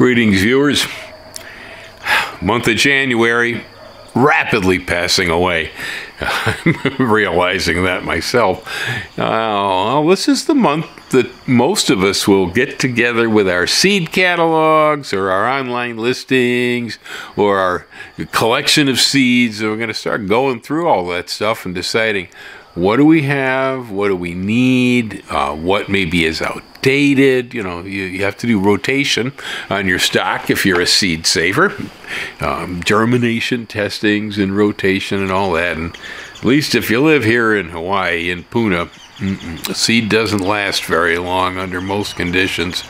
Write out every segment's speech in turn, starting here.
Greetings, viewers. Month of January, rapidly passing away. I'm realizing that myself. This is the month that most of us will get together with our seed catalogs or our online listings or our collection of seeds. And we're going to start going through all that stuff and deciding what do we have, what do we need, what maybe is outdated. You know, you have to do rotation on your stock if you're a seed saver. Germination testings and rotation and all that. And at least if you live here in Hawaii, in Puna, a seed doesn't last very long under most conditions.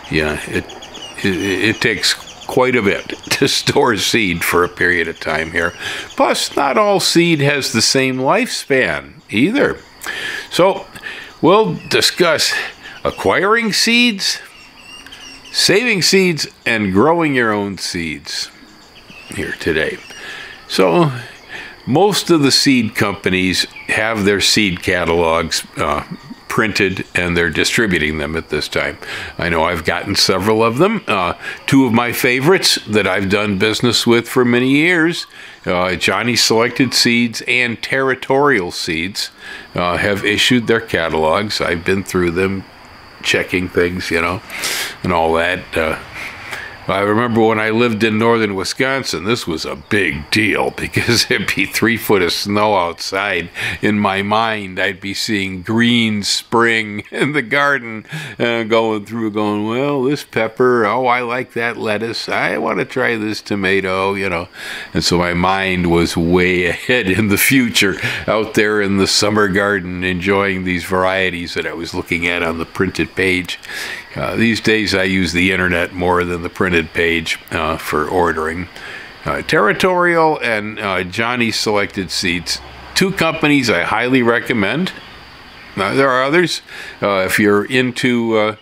Yeah, it takes quite a bit to store seed for a period of time here. Plus, not all seed has the same lifespan either. So, we'll discuss acquiring seeds, saving seeds, and growing your own seeds here today. So, most of the seed companies have their seed catalogs printed, and they're distributing them at this time. I know I've gotten several of them. Two of my favorites that I've done business with for many years, Johnny Selected Seeds and Territorial Seeds, have issued their catalogs. I've been through them, checking things, you know, and all that. I remember when I lived in northern Wisconsin, this was a big deal because there'd be 3 foot of snow outside. In my mind, I'd be seeing green spring in the garden, going through, going, well, this pepper, oh, I like that lettuce. I want to try this tomato, you know. And so my mind was way ahead in the future out there in the summer garden, enjoying these varieties that I was looking at on the printed page. These days I use the internet more than the printed page for ordering. Territorial and Johnny Selected Seeds, 2 companies I highly recommend. There are others. If you're into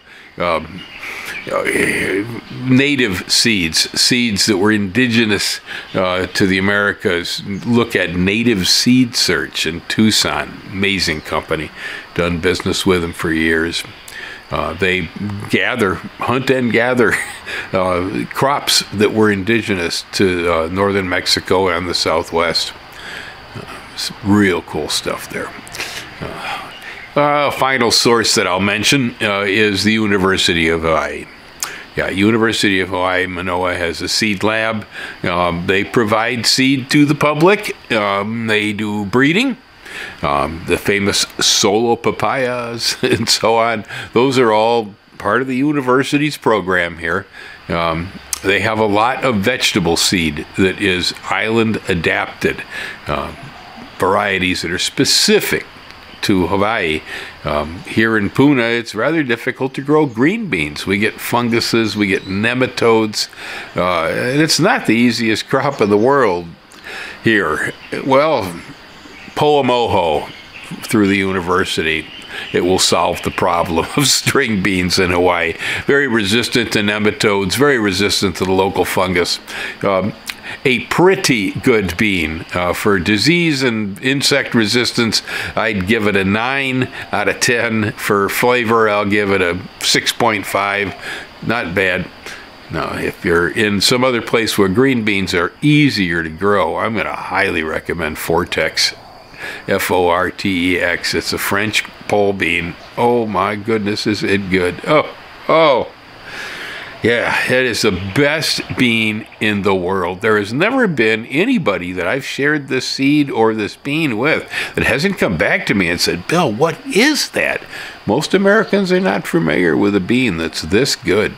native seeds that were indigenous to the Americas, look at Native Seed Search in Tucson. Amazing company. Done business with them for years. They hunt and gather crops that were indigenous to northern Mexico and the Southwest. Real cool stuff there. Final source that I'll mention is the University of Hawaii. Yeah, University of Hawaii, Manoa has a seed lab. They provide seed to the public. They do breeding. The famous solo papayas and so on. Those are all part of the university's program here. They have a lot of vegetable seed that is island adapted, varieties that are specific to Hawaii. Here in Puna, it's rather difficult to grow green beans. We get funguses, we get nematodes, and it's not the easiest crop in the world here. Well, Po'omoho through the university, it will solve the problem of string beans in Hawaii. Very resistant to nematodes, very resistant to the local fungus. A pretty good bean for disease and insect resistance. I'd give it a 9 out of 10. For flavor, I'll give it a 6.5. Not bad. Now, if you're in some other place where green beans are easier to grow, I'm going to highly recommend Fortex. F-O-R-T-E-X. It's a French pole bean. Oh my goodness, is it good. Oh. Yeah, it is the best bean in the world. There has never been anybody that I've shared this seed or this bean with that hasn't come back to me and said, Bill, what is that? Most Americans are not familiar with a bean that's this good.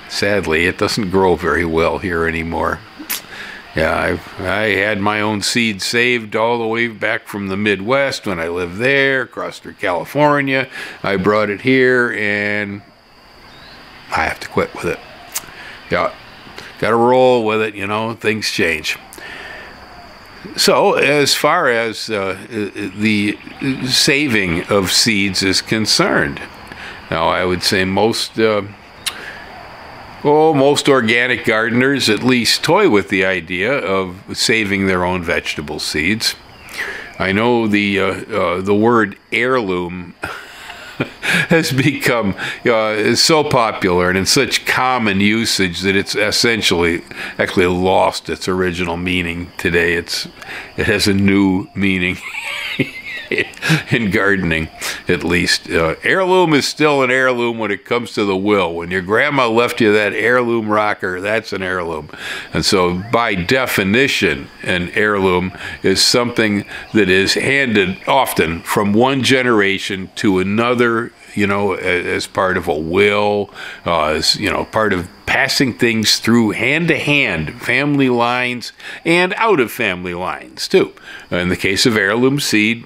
Sadly, it doesn't grow very well here anymore. Yeah, I had my own seed saved all the way back from the Midwest when I lived there, across through California. I brought it here, and I have to quit with it. Yeah, got to roll with it, you know, things change. So, as far as the saving of seeds is concerned, now I would say most organic gardeners at least toy with the idea of saving their own vegetable seeds. I know the word heirloom has become is so popular and in such common usage that it's essentially actually lost its original meaning today. It has a new meaning. In gardening, at least. Heirloom is still an heirloom when it comes to the will. When your grandma left you that heirloom rocker, that's an heirloom. And so, by definition, an heirloom is something that is handed often from one generation to another, as part of a will, as, part of passing things through hand to hand, family lines, and out of family lines, too. In the case of heirloom seed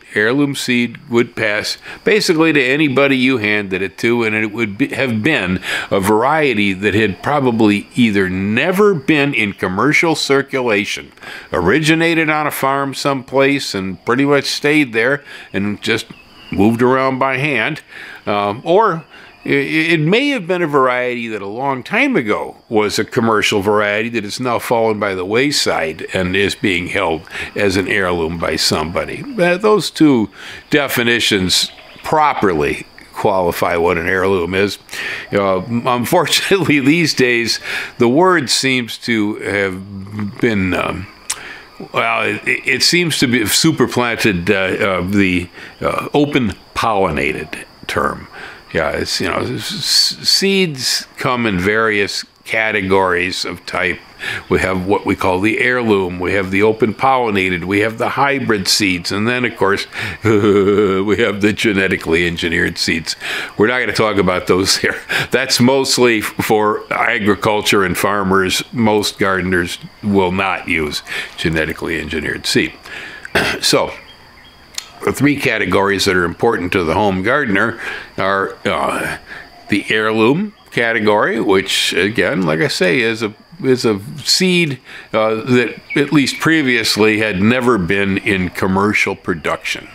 would pass basically to anybody you handed it to, and it would have been a variety that had probably either never been in commercial circulation, originated on a farm someplace and pretty much stayed there and just moved around by hand, or it may have been a variety that a long time ago was a commercial variety that has now fallen by the wayside and is being held as an heirloom by somebody. Those two definitions properly qualify what an heirloom is. Unfortunately, these days, the word seems to have been it seems to be supplanted the open pollinated term. Yeah, it's, seeds come in various categories of type. We have what we call the heirloom, we have the open pollinated, we have the hybrid seeds, and then, of course, we have the genetically engineered seeds. We're not going to talk about those here. That's mostly for agriculture and farmers. Most gardeners will not use genetically engineered seed. So, the three categories that are important to the home gardener are the heirloom category, which, again, like I say, is a seed that at least previously had never been in commercial production,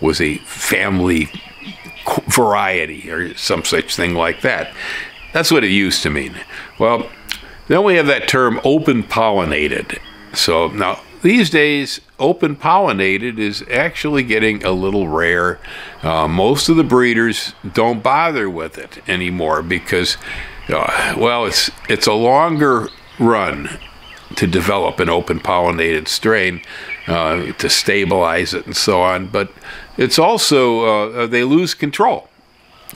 was a family variety or some such thing like that. That's what it used to mean. Well, then we have that term open pollinated. So now these days, open pollinated is actually getting a little rare. Most of the breeders don't bother with it anymore because, it's a longer run to develop an open pollinated strain, to stabilize it and so on. But it's also, they lose control.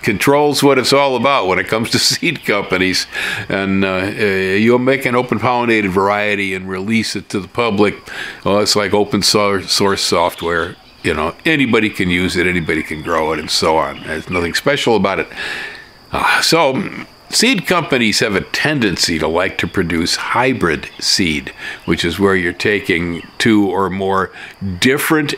Control's what it's all about when it comes to seed companies. And you'll make an open pollinated variety and release it to the public. Well, it's like open source software. Anybody can use it, anybody can grow it, and so on. There's nothing special about it. So seed companies have a tendency to like to produce hybrid seed, which is where you're taking two or more different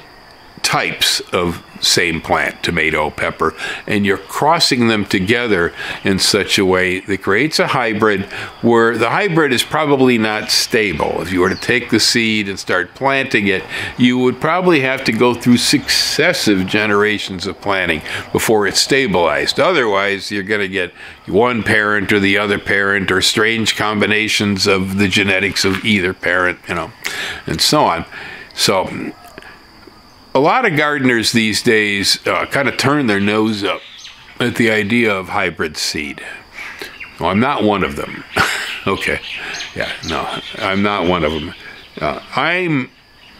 types of same plant, tomato, pepper, and you're crossing them together in such a way that creates a hybrid where the hybrid is probably not stable. If you were to take the seed and start planting it, you would probably have to go through successive generations of planting before it's stabilized. Otherwise, you're going to get one parent or the other parent or strange combinations of the genetics of either parent, and so on. So a lot of gardeners these days kind of turn their nose up at the idea of hybrid seed. Well, I'm not one of them. Okay. Yeah, no, I'm not one of them. I'm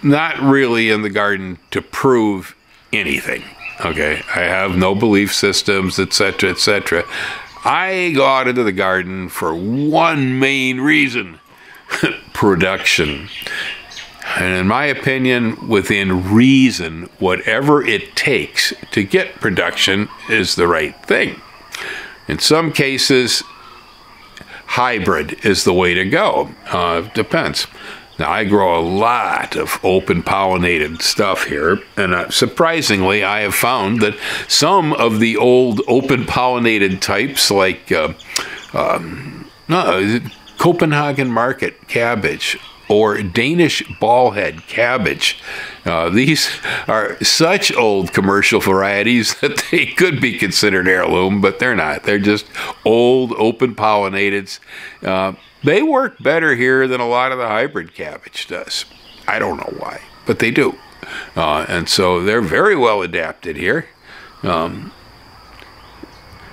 not really in the garden to prove anything. Okay. I have no belief systems, etc., etc. I go out into the garden for one main reason: production. And in my opinion, within reason, whatever it takes to get production is the right thing. In some cases, hybrid is the way to go. Depends. Now, I grow a lot of open pollinated stuff here, and surprisingly, I have found that some of the old open pollinated types, like Copenhagen market cabbage, or Danish ballhead cabbage. These are such old commercial varieties that they could be considered heirloom, but they're not. They're just old open pollinateds. They work better here than a lot of the hybrid cabbage does. I don't know why, but they do. And so they're very well adapted here.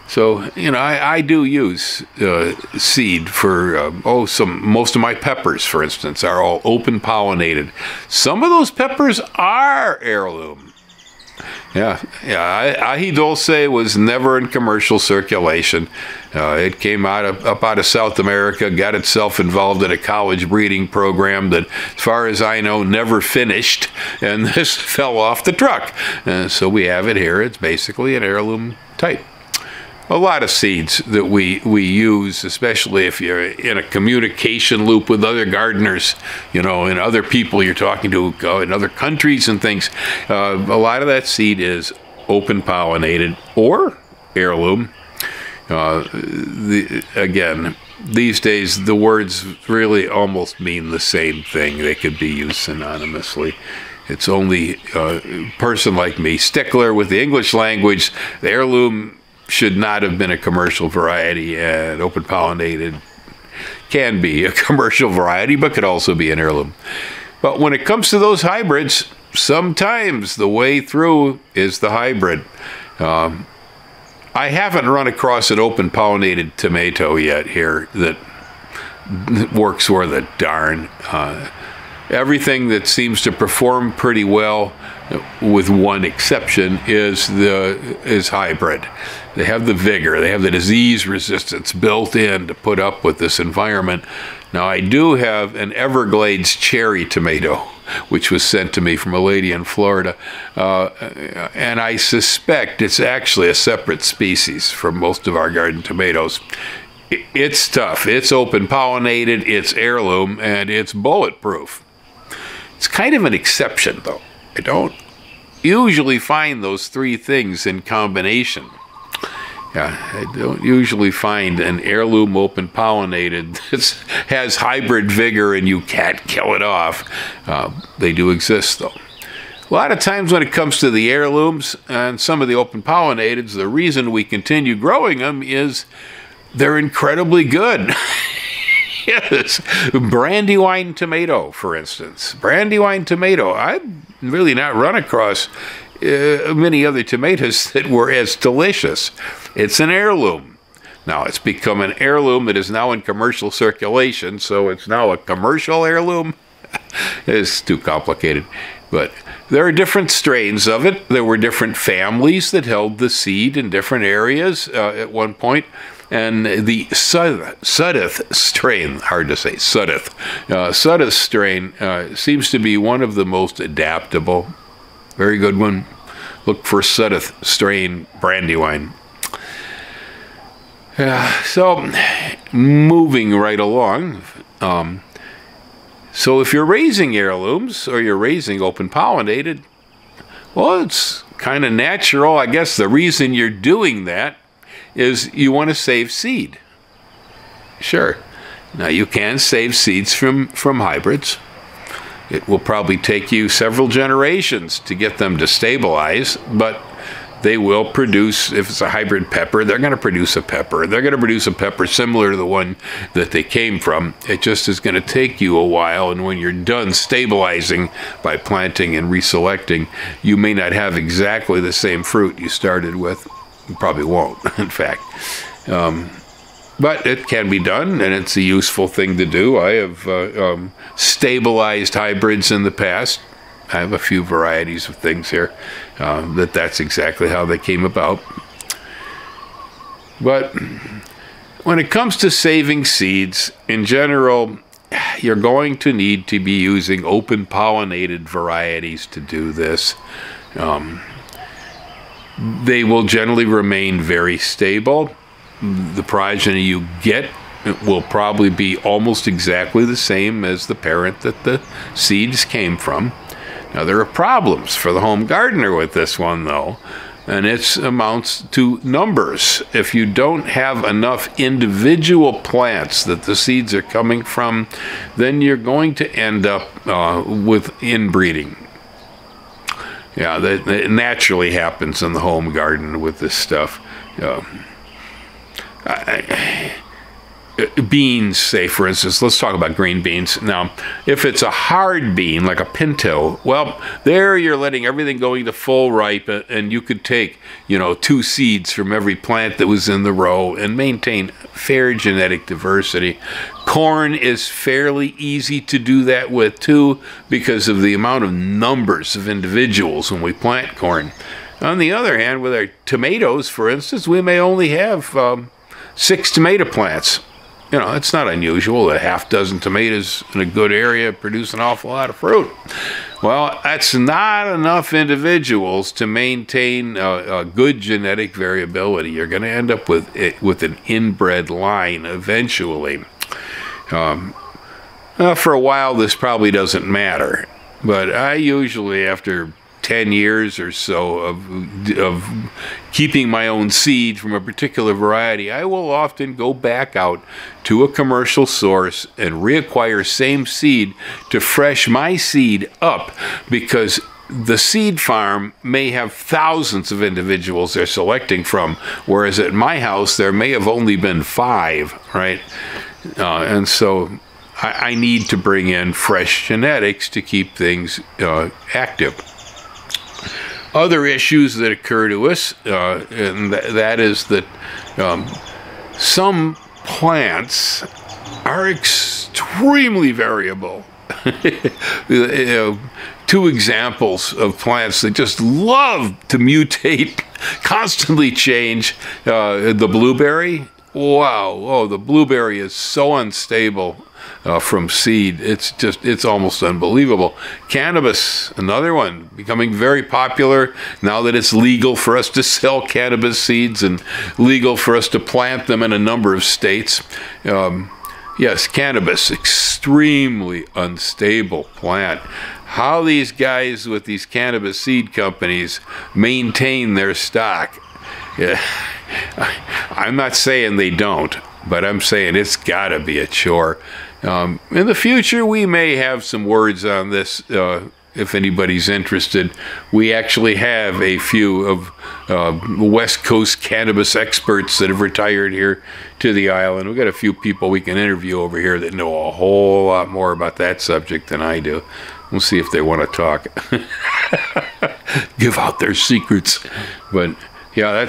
So, I do use seed for, most of my peppers, for instance, are all open pollinated. Some of those peppers are heirloom. Yeah. Ají dulce was never in commercial circulation. It came up out of South America, got itself involved in a college breeding program that, as far as I know, never finished, and this fell off the truck. So we have it here. It's basically an heirloom type. A lot of seeds that we use, especially if you're in a communication loop with other gardeners, and other people you're talking to in other countries and things. A lot of that seed is open pollinated or heirloom. Again, these days the words really almost mean the same thing. They could be used synonymously. It's only a person like me, stickler with the English language. The heirloom should not have been a commercial variety, and open pollinated can be a commercial variety, but could also be an heirloom. But when it comes to those hybrids, sometimes the way through is the hybrid. I haven't run across an open pollinated tomato yet here that works worth a darn. Everything that seems to perform pretty well, with one exception, is hybrid. They have the vigor, they have the disease resistance built in to put up with this environment. Now, I do have an Everglades cherry tomato, which was sent to me from a lady in Florida, and I suspect it's actually a separate species from most of our garden tomatoes. It's tough. It's open pollinated, it's heirloom, and it's bulletproof. It's kind of an exception, though. I don't usually find those three things in combination. I don't usually find an heirloom open pollinated that has hybrid vigor and you can't kill it off. They do exist, though. A lot of times when it comes to the heirlooms and some of the open pollinateds, the reason we continue growing them is they're incredibly good. Yes, Brandywine tomato, for instance. Brandywine tomato. I've really not run across many other tomatoes that were as delicious. It's an heirloom. Now, it's become an heirloom that is now in commercial circulation, so it's now a commercial heirloom. It's too complicated. But there are different strains of it. There were different families that held the seed in different areas at one point. And the Sudeth strain, hard to say, Sudeth strain seems to be one of the most adaptable. Very good one. Look for Sudeth strain Brandywine. So, moving right along. So if you're raising heirlooms or you're raising open pollinated, well, it's kind of natural. I guess the reason you're doing that is you want to save seed. Sure. Now, you can save seeds from hybrids. It will probably take you several generations to get them to stabilize, but they will produce, if it's a hybrid pepper, they're going to produce a pepper. They're going to produce a pepper similar to the one that they came from. It just is going to take you a while, and when you're done stabilizing by planting and reselecting, you may not have exactly the same fruit you started with. You probably won't, in fact. But it can be done, and it's a useful thing to do. I have stabilized hybrids in the past. I have a few varieties of things here that's exactly how they came about. But when it comes to saving seeds, in general, you're going to need to be using open pollinated varieties to do this. They will generally remain very stable. The progeny you get will probably be almost exactly the same as the parent that the seeds came from. Now, there are problems for the home gardener with this one, though, and it amounts to numbers. If you don't have enough individual plants that the seeds are coming from, then you're going to end up with inbreeding. Yeah, that naturally happens in the home garden with this stuff. beans, say, for instance, let's talk about green beans. Now, if it's a hard bean, like a pinto, well, there you're letting everything going to full ripe, and you could take, 2 seeds from every plant that was in the row and maintain fair genetic diversity. Corn is fairly easy to do that with, too, because of the amount of numbers of individuals when we plant corn. On the other hand, with our tomatoes, for instance, we may only have 6 tomato plants. It's not unusual. A half dozen tomatoes in a good area produce an awful lot of fruit. Well, that's not enough individuals to maintain a good genetic variability. You're going to end up with an inbred line eventually. For a while, this probably doesn't matter. But I usually, after 10 years or so of keeping my own seed from a particular variety, I will often go back out to a commercial source and reacquire same seed to fresh my seed up, because the seed farm may have thousands of individuals they're selecting from, whereas at my house there may have only been 5, right? And so I need to bring in fresh genetics to keep things active. Other issues that occur to us, and that is that some plants are extremely variable. 2 examples of plants that just love to mutate, constantly change. The blueberry, wow, the blueberry is so unstable. From seed, it's almost unbelievable. Cannabis, another one, becoming very popular now that it's legal for us to sell cannabis seeds and legal for us to plant them in a number of states. Yes, cannabis, extremely unstable plant. How these guys with these cannabis seed companies maintain their stock, I'm not saying they don't, but I'm saying it's got to be a chore. In the future, we may have some words on this if anybody's interested. We actually have a few of West Coast cannabis experts that have retired here to the island. We've got a few people we can interview over here that know a whole lot more about that subject than I do. We'll see if they want to talk. Give out their secrets. But yeah,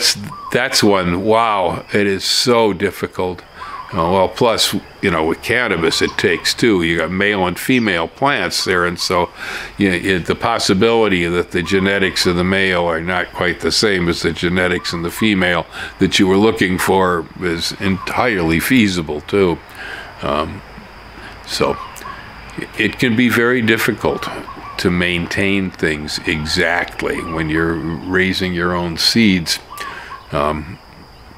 that's one. Wow, it is so difficult. Well, plus, with cannabis, it takes 2. You got male and female plants there, and so the possibility that the genetics of the male are not quite the same as the genetics in the female that you were looking for is entirely feasible, too. So it can be very difficult to maintain things exactly when you're raising your own seeds.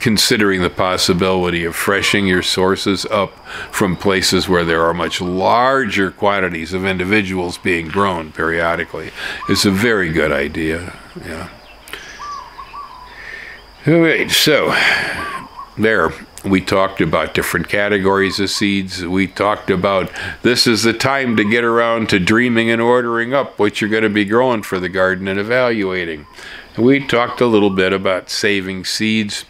Considering the possibility of freshening your sources up from places where there are much larger quantities of individuals being grown periodically is a very good idea. Yeah. All right, so there we talked about different categories of seeds. We talked about this is the time to get around to dreaming and ordering up what you're going to be growing for the garden and evaluating. We talked a little bit about saving seeds.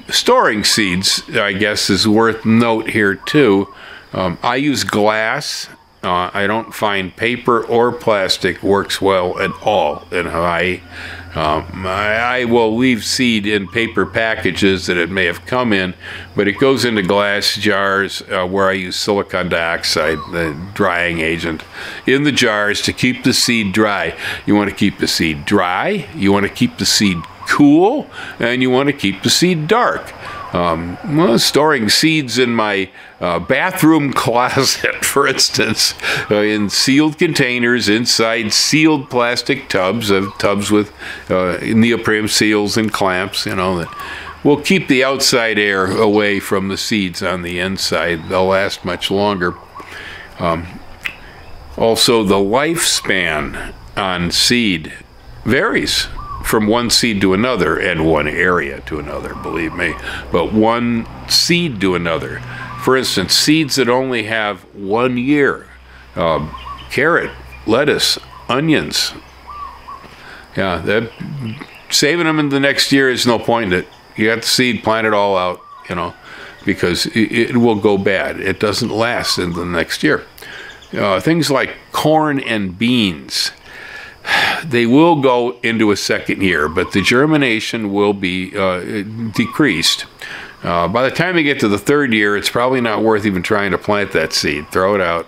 Storing seeds, I guess, is worth note here too. I use glass. I don't find paper or plastic works well at all in Hawaii. I will leave seed in paper packages that it may have come in, but it goes into glass jars where I use silicon dioxide, the drying agent, in the jars to keep the seed dry. You want to keep the seed dry, you want to keep the seed cool, and you want to keep the seed dark. Storing seeds in my bathroom closet, for instance, in sealed containers inside sealed plastic tubs, tubs with neoprene seals and clamps, that will keep the outside air away from the seeds on the inside. They'll last much longer. Also, the lifespan on seed varies from one seed to another and one area to another, believe me, but one seed to another. For instance, seeds that only have 1 year, carrot, lettuce, onions, saving them in the next year is no point in it. You got the seed, plant it all out, because it will go bad. It doesn't last in the next year. Things like corn and beans, they will go into a second year, but the germination will be decreased. By the time you get to the third year, it's probably not worth even trying to plant that seed. Throw it out,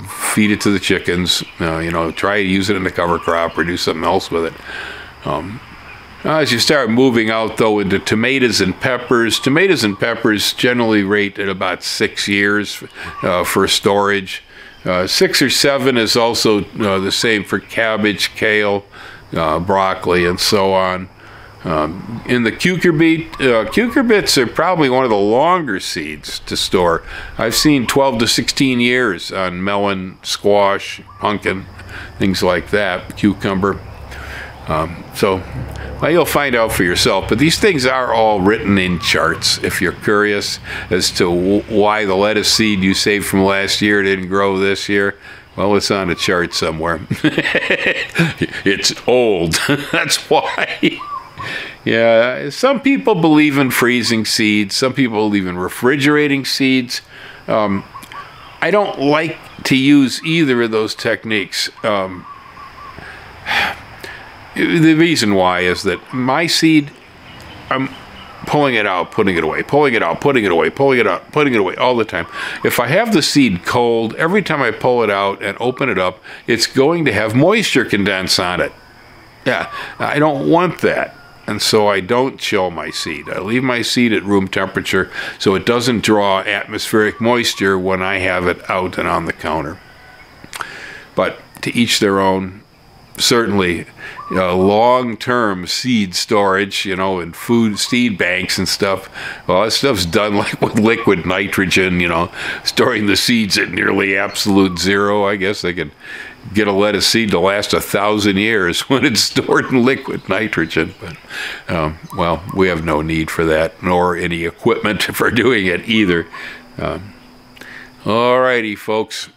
feed it to the chickens, try to use it in a cover crop or do something else with it. As you start moving out, though, into tomatoes and peppers generally rate at about 6 years for storage. 6 or 7 is also the same for cabbage, kale, broccoli, and so on. In the cucurbits are probably one of the longer seeds to store. I've seen 12 to 16 years on melon, squash, pumpkin, things like that, cucumber. Well, you'll find out for yourself, but these things are all written in charts. If you're curious as to why the lettuce seed you saved from last year didn't grow this year, well, it's on a chart somewhere. It's old. That's why. Yeah, some people believe in freezing seeds. Some people believe in refrigerating seeds. I don't like to use either of those techniques. The reason why is that my seed, I'm pulling it out, putting it away, pulling it out, putting it away, pulling it out, putting it away all the time. If I have the seed cold, every time I pull it out and open it up, it's going to have moisture condense on it. Yeah, I don't want that. And so I don't chill my seed. I leave my seed at room temperature so it doesn't draw atmospheric moisture when I have it out and on the counter. But to each their own. Certainly, long-term seed storage, in food seed banks and stuff. Well, that stuff's done like with liquid nitrogen, storing the seeds at nearly absolute zero. I guess they could get a lettuce seed to last 1,000 years when it's stored in liquid nitrogen. But, well, we have no need for that, nor any equipment for doing it either. All righty, folks.